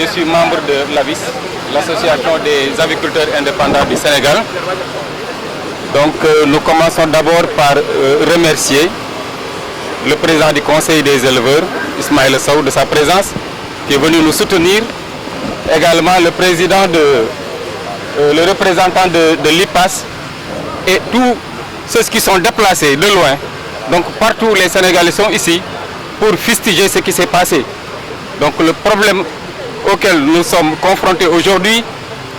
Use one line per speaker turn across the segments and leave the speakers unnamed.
Je suis membre de l'AVIS, l'association des aviculteurs indépendants du Sénégal. Donc nous commençons d'abord par remercier le président du Conseil des éleveurs, Ismaïla Sow, de sa présence, qui est venu nous soutenir. Également le président le représentant de l'IPAS et tous ceux qui sont déplacés de loin. Donc partout les Sénégalais sont ici pour fustiger ce qui s'est passé. Donc le problème auquel nous sommes confrontés aujourd'hui,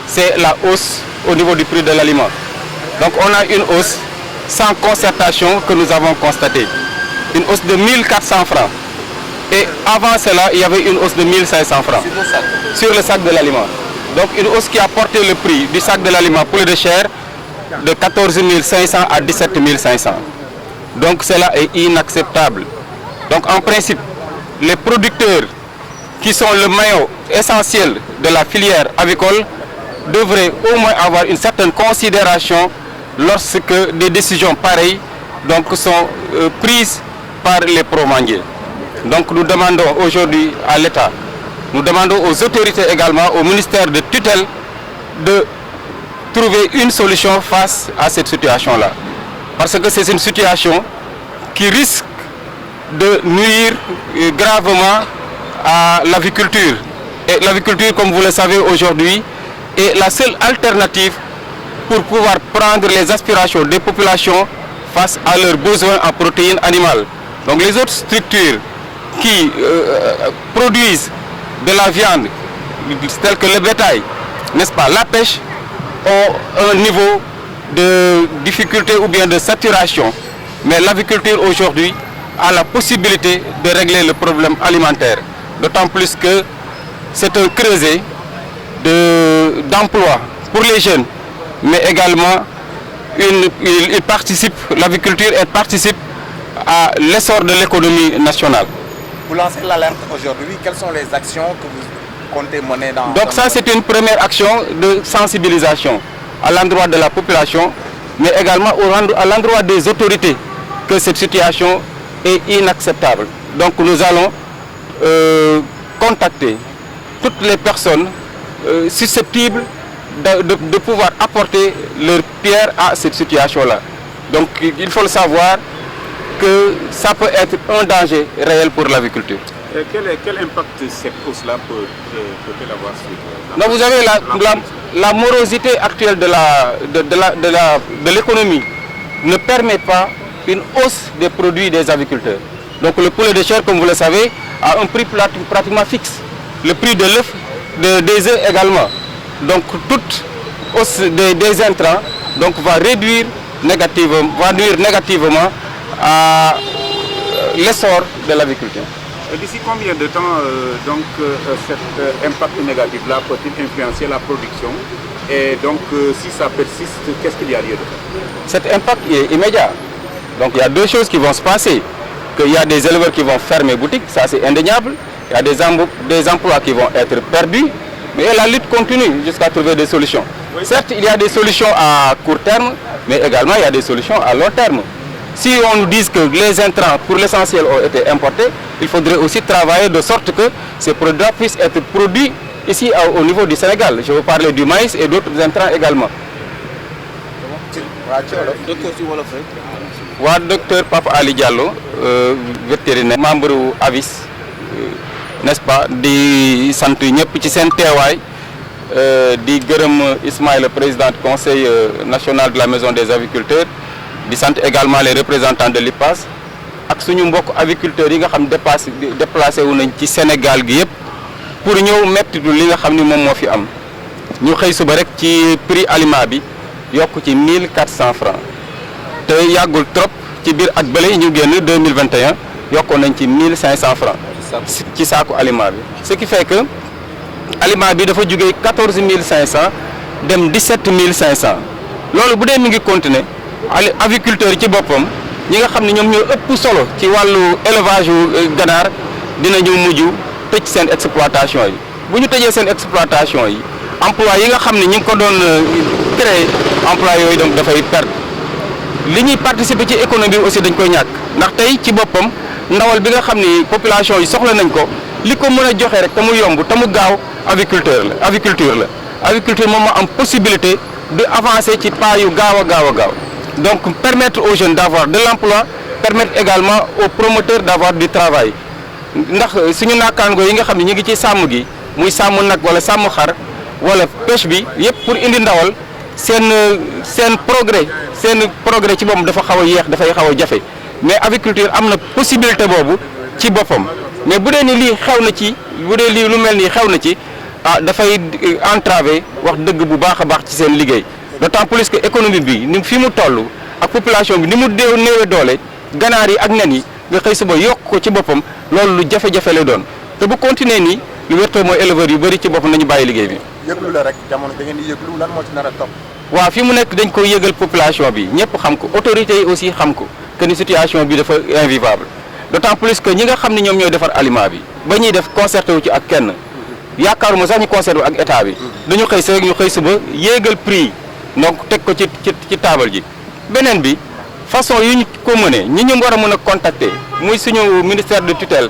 c'est la hausse au niveau du prix de l'aliment. Donc on a une hausse sans concertation que nous avons constatée. Une hausse de 1400 francs. Et avant cela, il y avait une hausse de 1500 francs sur le sac de l'aliment. Donc une hausse qui a porté le prix du sac de l'aliment poulet de chair de 14 500 à 17 500. Donc cela est inacceptable. Donc en principe, les producteurs qui sont le maillon essentiel de la filière avicole devraient au moins avoir une certaine considération lorsque des décisions pareilles sont prises par les promandiers. Donc nous demandons aujourd'hui à l'État, nous demandons aux autorités également, au ministère de tutelle, de trouver une solution face à cette situation-là. Parce que c'est une situation qui risque de nuire gravement à l'aviculture. Et l'aviculture, comme vous le savez aujourd'hui, est la seule alternative pour pouvoir prendre les aspirations des populations face à leurs besoins en protéines animales. Donc les autres structures qui produisent de la viande, telles que le bétail, n'est-ce pas, la pêche, ont un niveau de difficulté ou bien de saturation. Mais l'aviculture aujourd'hui a la possibilité de régler le problème alimentaire. D'autant plus que c'est un creuset d'emploi pour les jeunes, mais également l'aviculture participe à l'essor de l'économie nationale.
Vous lancez l'alerte aujourd'hui, quelles sont les actions que vous comptez mener dans...
Donc ça c'est une première action de sensibilisation à l'endroit de la population, mais également à l'endroit des autorités, que cette situation est inacceptable. Donc nous allons contacter toutes les personnes susceptibles de pouvoir apporter leur pierre à cette situation-là. Donc il faut le savoir que ça peut être un danger réel pour l'aviculture.
Quel impact cette hausse-là peut-elle avoir sur
Donc vous avez la morosité actuelle de l'économie ne permet pas une hausse des produits des aviculteurs. Donc le poulet de chair, comme vous le savez, a un prix pratiquement fixe. Le prix de l'œuf, des œufs également. Donc toute hausse des intrants va nuire négativement à l'essor de l'aviculture.
D'ici combien de temps cet impact négatif-là peut-il influencer la production? Et donc si ça persiste, qu'est-ce qu'il y a lieu de faire?
Cet impact est immédiat. Donc il y a deux choses qui vont se passer. Qu'il y a des éleveurs qui vont fermer boutique, ça c'est indéniable. Il y a des emplois qui vont être perdus. Mais la lutte continue jusqu'à trouver des solutions. Oui. Certes, il y a des solutions à court terme, mais également il y a des solutions à long terme. Si on nous dit que les intrants, pour l'essentiel, ont été importés, il faudrait aussi travailler de sorte que ces produits puissent être produits ici au niveau du Sénégal. Je veux parler du maïs et d'autres intrants également. Docteur Papa Ali Diallo, vétérinaire, membre du AVIS, n'est-ce pas, di sant ñëpp ci seen teewaay di gërëm Ismaïla, le président du conseil national de la maison des aviculteurs, di sant également les représentants de l'IPAS ak suñu mbokk aviculteurs yi nga xam déplacé wu nañ ci Sénégal gi yëpp pour ñëw mettitu li nga xam ni moom moo fi am. ñu xëy suba rek ci prix aliment bi yokk ci 1400 francs te yàggul trop ci biir at bële ñu génn 2021 yokkoon nañ ci 1500 francs ci saaku aliment bi. Ce qui fait que aliment bi dafa jógee 14 500 dem 17 500 loolu bu dee mi ngi continuer aviculteurs yi ci boppam ñi nga xam ne ñoom ñoo ëpp solo ci wàllu élevage ganaar dinañu mujj tëj seen exploitation yi. bu ñu tëjee seen exploitation yi emploi yi nga xam ne ñi ngi ko doon créer emploi yooyu donc dafay perdre li ñuy participer ci économie aussi dañ koy ñàkk ndax tey ci boppam ndawal bi nga xam ni population yi soxla nañ ko li ko mën a joxe rek te mu yomb te mu gaaw aviculture moom moo am possibilité de avancer ci pas yu gaaw a gaaw donc permettre aux jeunes d'avoir de l'emploi, permettre également aux promoteurs d'avoir du travail ndax suñu naakaango yi nga xam ne ñu ngi ci sàmm gi muy sàmm nag wala sàmm xar wala pêche bi yëpp pour indi ndawal seen progrès ci boppam dafa xaw a yéex dafay xaw a jafe mais aviculture am na possibilité boobu ci boppam mais bu dee ni lii xew na ci bu dee lii lu mel nii xew na ci dafay entraver wax dëgg bu baax a baax ci seen liggéey d'autant plus que économie bi ni fi mu toll ak population bi ni mu néewe doole ganaar yi ak nen yi nga xëy suba yokk ko ci boppam loolu lu jafe-jafe lay doon te bu continuer nii lu wértoo mooy éleveurs yu bëri ci boppam nañu bàyyi liggéey bi.
yëglu la rek jamono da ngeen di yëglu lan moo ci nar a topp.
waaw fi mu nekk dañ koy yëgal population bi ñëpp xam ko autorités yi aussi xam ko que ni situation bi dafa invivable d'autant plus que ñi nga xam ne ñoom ñooy defar aliment bi ba ñuy def concerté wu ci ak kenn yaakaaruma sax ñu concerté wu ak état bi dañu xëy sa rek ñu xëy suba yéegal prix donc teg ko ci taabal ji beneen bi façon yu ñu ko mënee ñi ñu war a mën a contacter muy suñu ministère de tutelle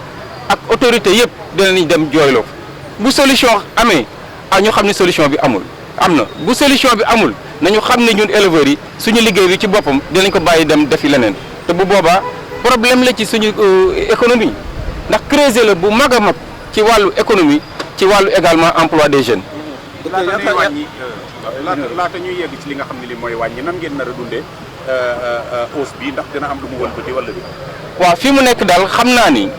ak autorité yëpp dinañ dem jooyloo bu solution amee ñu xam ne solution bi am na bu solution bi amul nañu xam ne ñun éleveurs yi suñu liggéey bi ci boppam dinañ ko bàyyi dem defi leneen te bu boobaa problème la ci suñu économie ndax creuser la bu mag a mag ci wàllu économie ci wàllu également emploi des jeunes.
laata ñuy yegg ci li nga xam ne li mooy wàññi nan ngeen nar a dundee hausse bi ndax dina am lu mu wëlbati wala bi.
waaw fii mu nekk daal xam naa ni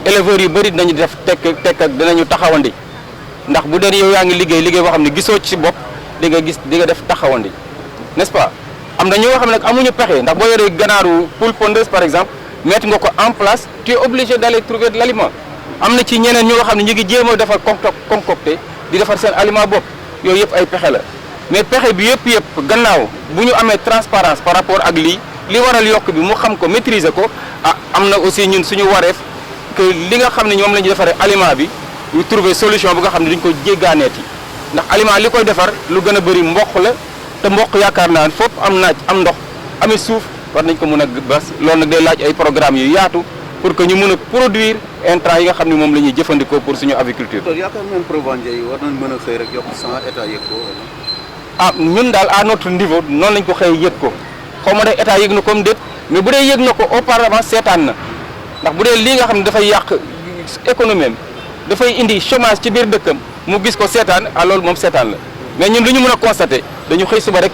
éleveurs yu bëri dinañu def tekk ak dinañu taxawandi ndax bu dee yow yaa ngi liggéey boo xam ne gisoo ci bopp di nga def taxawandi n'est-ce pas am na ñoo xam ne nag amuñu pexe ndax boo yoree ganaaru poule pondeuse par exemple mettre nga ko en place tu es obligé d'aller trouver de l'aliment am na ci ñeneen ñoo xam ne ñu ngi jéem a defar concocté di defar seen aliment bopp yooyu yëpp ay pexe la mais pexe bi yëpp gannaaw bu ñu amee transparence par rapport ak li waral yokk bi mu xam ko maîtriser ko am na aussi ñun suñu wareef que li nga xam ne ñoom la ñu defaree aliment bi ñu trouver solution bu nga xam ne duñ ko jéggaaneeti ndax aliment li koy defar lu gën a bëri mboq la te mboq yaakaar naa ne foofu am naaj am ndox amee suuf war nañ ko mën a bas loolu nag day laaj ay programmes yu yaatu pour que ñu mën a produire intrants yi nga xam ne moom la ñuy jëfandikoo pour suñu aviculture.
yaakaar nañ prévention yi war nañ mën a xëy rek yokk sans état yëg ko.
ñun daal à notre niveau noonu lañ ko xëy yëg ko xaw ma de état yëg na comme déet mais bu dee yëg na ko auparavant seetaan na ndax bu dee lii nga xam ne dafay yàq économie am dafay indi chômage ci biir dëkkam mu gis ko seetaan loolu moom seetaan la mais ñun lu ñu mën a constater dañu xëy suba rek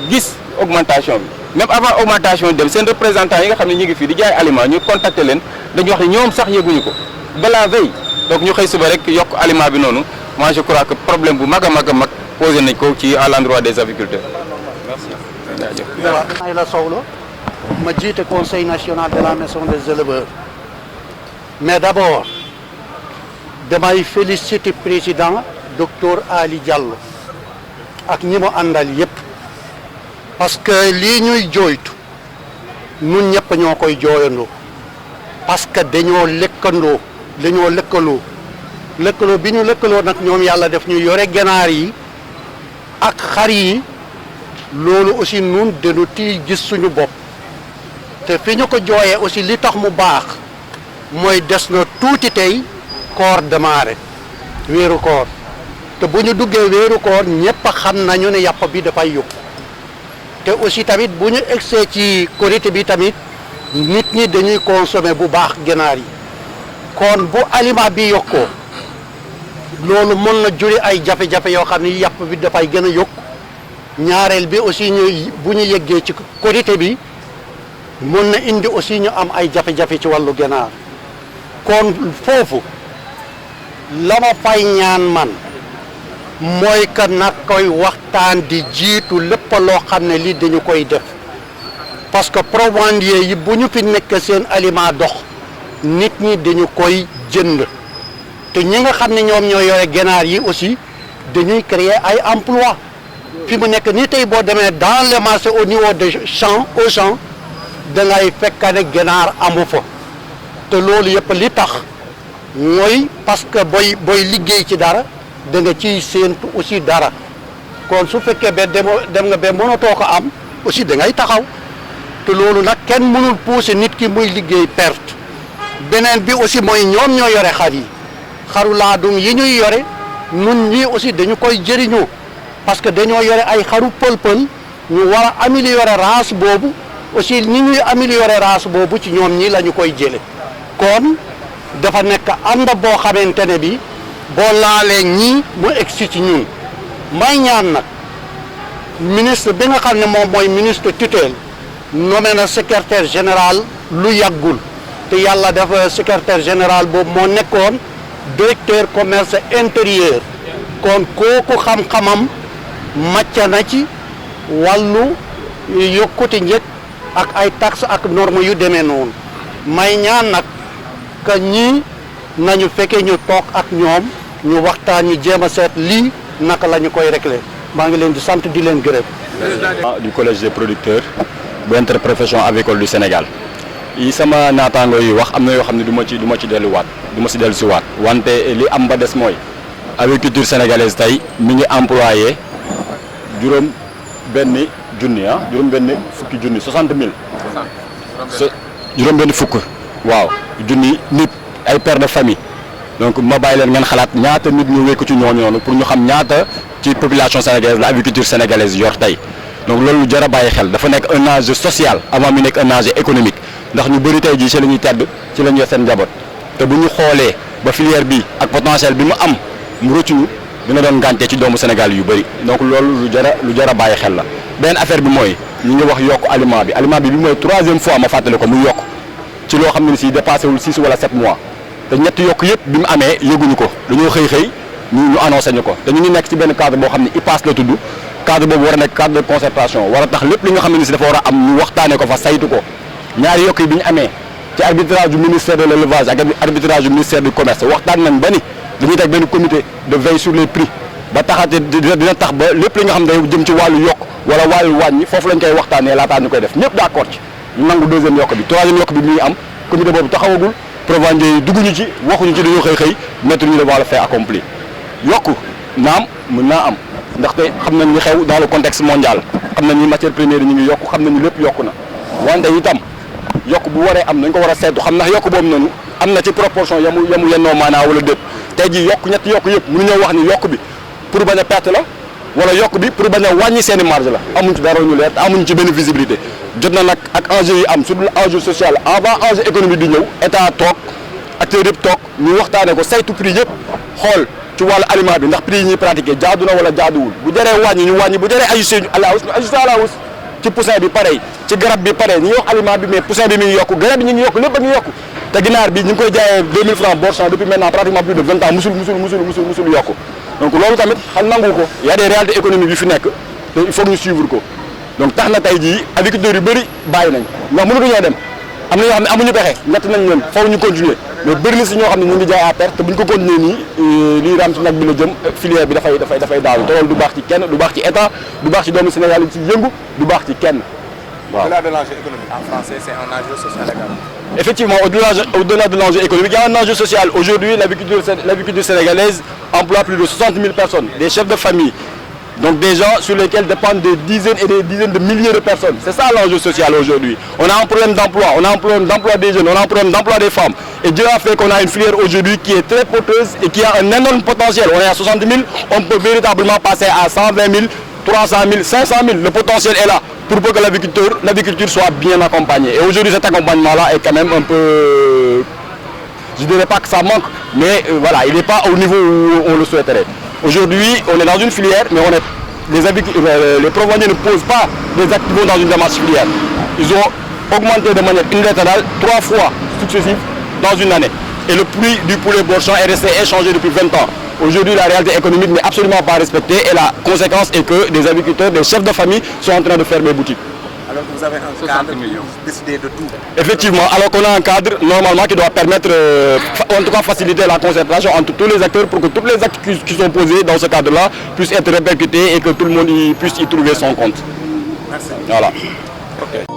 gis augmentation bi même avant augmentation dem seen représentants yi nga xam ne ñu ngi fii di jaay aliment ñu contacter leen dañu wax ne ñoom sax yëguñu ko ba la veille donc ñu xëy suba rek yokk aliment bi noonu moi je crois que problème bu mag a mag posé nañ ko ci à l'endroit des aviculteurs. merci.
waaw la Sow la ma jiite conseil national de la maison des éleveurs mais d'abord damay féliciter président docteur Ali Diallo ak ñi mu àndal yépp parce que lii ñuy jooytu ñun ñëpp ñoo koy jooyandoo parce que dañoo lëkkaloo bi ñu lëkkaloo nag ñoom yàlla def ñu yore ganaar yi ak xar yi loolu aussi nun dañu tii gis suñu bopp te fi ñu ko jooyee aussi li tax mu baax mooy des na tuuti tey koor démarré weeru koor te bu ñu duggee weeru koor ñëpp xam nañu ne yàpp bi dafay yokku te aussi tamit bu ñu egsee ci korité bi tamit nit ñi dañuy consommer bu baax ganaar yi kon bu aliment bi yokkoo loolu mën na juri ay jafe-jafe yoo xam ne yàpp bi dafay gën a yokk ñaareel bi aussi bu ñu yeggee ci korité bi mën na indi aussi ñu am ay jafe-jafe ci wàllu ganaar kon foofu la ma fay ñaan man mooy que nag koy waxtaan di jiitu lépp loo xam ne lii dañu koy def parce que provendiers yi bu ñu fi nekk seen aliment dox nit ñi dañu koy jënd te ñi nga xam ne ñoom ñoo yore ganaar yi aussi dañuy créer ay emploi fi mu nekk nii tey boo demee dans les marchés au niveau de champ au champ da ngay fekk ne ganaar amu fa te loolu yëpp li tax mooy parce que booy liggéey ci dara da nga ciy séentu aussi dara kon su fekkee ba dem nga ba mënatoo ko am aussi da ngay taxaw te loolu nag kenn mënul pousser nit ki muy liggéey perte beneen bi aussi mooy ñoom ñoo yore xar yi xaru laadum yi ñuy yore nun ñii aussi dañu koy jëriñoo parce que dañoo yore ay xaru pël-pël ñu war a améliorer race boobu aussi ñi ñuy améliorer race boobu ci ñoom ñii la ñu koy jële kon dafa nekk ànd boo xamante ne bi boo laalee ñii mu egsi ci ñun may ñaan nag ministre bi nga xam ne moom mooy ministre tutelle nommé na secrétaire général lu yàggul te yàlla dafa secrétaire général boobu moo nekkoon directeur commerce intérieur kon kooku xam-xamam màcc na ci wàllu yokkute njëg ak ay taxes ak normes yu demee noonu may ñaan nag que ñii nañu fekkee ñu toog ak ñoom ñu waxtaan ñu jéem a seet lii naka la ñu koy régler maa ngi leen di sant di leen gërëm.
du collège des producteurs bu interprofession avicole du Sénégal yi sama naataango yi wax am na yoo xam ne du ma ci delluwaat du ma si dellu si waat wante li am ba des mooy aviculture sénégalaise tey mi ngi employé juróom benn fukki junni 60 000 juróom benn fukk waaw junni nit ay pères de famille donc ma bàyyi leen ngeen xalaat ñaata nit ñu wékku ci ñooñu noonu pour ñu xam ñaata ci population sénégalaise la aviculture sénégalaise yor tey donc loolu lu jar a bàyyi xel dafa nekk un enjeu social avant mu nekk un enjeu économique ndax ñu bëri tey jii ci la ñuy tedd ci la ñuy yor seen njaboot te bu ñu xoolee ba filière bi ak potentiel bi mu am mu rëccu dina doon gàncax ci doomu Sénégal yu bëri donc loolu lu jar a bàyyi xel la. benn affaire bi mooy ñu ngi wax yokk aliment bi mooy troisième fois ma fàttali ko mu yokk ci loo xam ne si dépassé wul 6 wala 7 mois te ñetti yokk yëpp bi mu amee yëguñu ko dañoo xëy ñu annoncé ñu ko te ñu ngi nekk ci benn cadre boo xam ne IPAS la tudd cadre boobu war a nekk cadre de concertation war a tax lépp li nga xam ne si dafa war a am ñu waxtaanee ko fa saytu ko ñaari yokk yi bi ñu amee ci arbitrage du ministère de l'élevage ak arbitrage du ministère du commerce waxtaan nañ ba ni dañuy teg benn comité de veille sur les prix ba taxate dina tax ba lépp li nga xam ne day jëm ci wàllu yokk wala wàllu wàññi foofu lañ koy waxtaanee laataa ñu koy def ñëpp d'accord ci ñu nangu deuxième yokk bi troisième yokk bi mi ngi am comité boobu taxawagul prévention yi dugguñu ci waxuñu ci dañoo xëy mettre ñu devant le fait accompli yokk naam mën naa am ndaxte xam nañ ni xew dans le contexte mondial xam nañ ni matière première yi ñu ngi yokk xam nañu lépp yokku na wante itam yokk bu waree am nañ ko war a seetu xam ndax yokk boobu noonu am na ci proportion yamu yennoo maanaa wala déet tey jii yokk ñetti yokk yëpp mënuñoo wax ni yokk bi pour bañ a perte la wala yokk bi pour bañ a wàññi seeni marge la amuñ ci dara ñu leer te amuñ ci benn visibilité jot na nag ak enjeu yi am surtout enjeu social avant enjeu économique di ñëw état toog acteurs yëpp toog ñu waxtaane ko saytu prix yëpp xool ci wàllu aliment bi ndax prix yi ñuy pratiqué jaadu na wala jaaduwul bu jëree wàññi ñu wàññi bu jëree ajusté à la hausse ñu ajusté à la hausse ci poussin bi pareil ci garab bi pareil ñu ngi wax aliment bi mais poussin bi mi ngi yokku garab bi ñu ngi yokku lépp a ngi yokku te ginaar bi ñu ngi koy jaayee 2000 francs bord champ depuis maintenant pratiquement plus de 20 ans musul yokku donc loolu tamit xam nangu ko y a des réalités économiques yu fi nekk te il faut ñu suivre ko donc tax na tey jii agriculteurs yu bëri bàyyi nañ ndax mënatuñoo dem am na ñoo xam ne amuñu pexe ñett nañ leen foofu ñu continuer mais bëri na si ñoo xam ne ñu ngi jaay à perte te bu ñu ko continuer nii lii raam ci nag bi la jëm filière bi dafay daanu te loolu du baax ci kenn du baax ci état du baax ci doomu Sénégal yi ci yëngu du baax ci kenn waaw.
Au-delà de l'enjeu économique en français, c'est un enjeu social également.
Effectivement, au-delà de l'enjeu économique, il y a un enjeu social. Aujourd'hui, l'agriculture sénégalaise emploie plus de 60 000 personnes, des chefs de famille, donc des gens sur lesquels dépendent des dizaines et des dizaines de milliers de personnes. C'est ça l'enjeu social aujourd'hui. On a un problème d'emploi, on a un problème d'emploi des jeunes, on a un problème d'emploi des femmes. Et Dieu a fait qu'on a une filière aujourd'hui qui est très porteuse et qui a un énorme potentiel. On est à 60 000, on peut véritablement passer à 120 000, 300 000, 500 000. Le potentiel est là pour que l'agriculture soit bien accompagnée. Et aujourd'hui, cet accompagnement-là est quand même un peu... Je ne dirais pas que ça manque, mais voilà, il n'est pas au niveau où on le souhaiterait. Aujourd'hui, on est dans une filière, mais les proveniers ne posent pas des actes dans une démarche filière. Ils ont augmenté de manière unilatérale 3 fois successives dans une année. Et le prix du poulet Bourg-Champ est resté inchangé depuis 20 ans. Aujourd'hui, la réalité économique n'est absolument pas respectée et la conséquence est que des agriculteurs, des chefs de famille sont en train de fermer boutiques.
Alors que vous avez un cadre pour décider de tout.
Effectivement, alors qu'on a un cadre normalement qui doit permettre, en tout cas faciliter la concertation entre tous les acteurs pour que tous les actes qui sont posés dans ce cadre-là puissent être répercutés et que tout le monde puisse y trouver son compte.
Merci.
Voilà. Okay.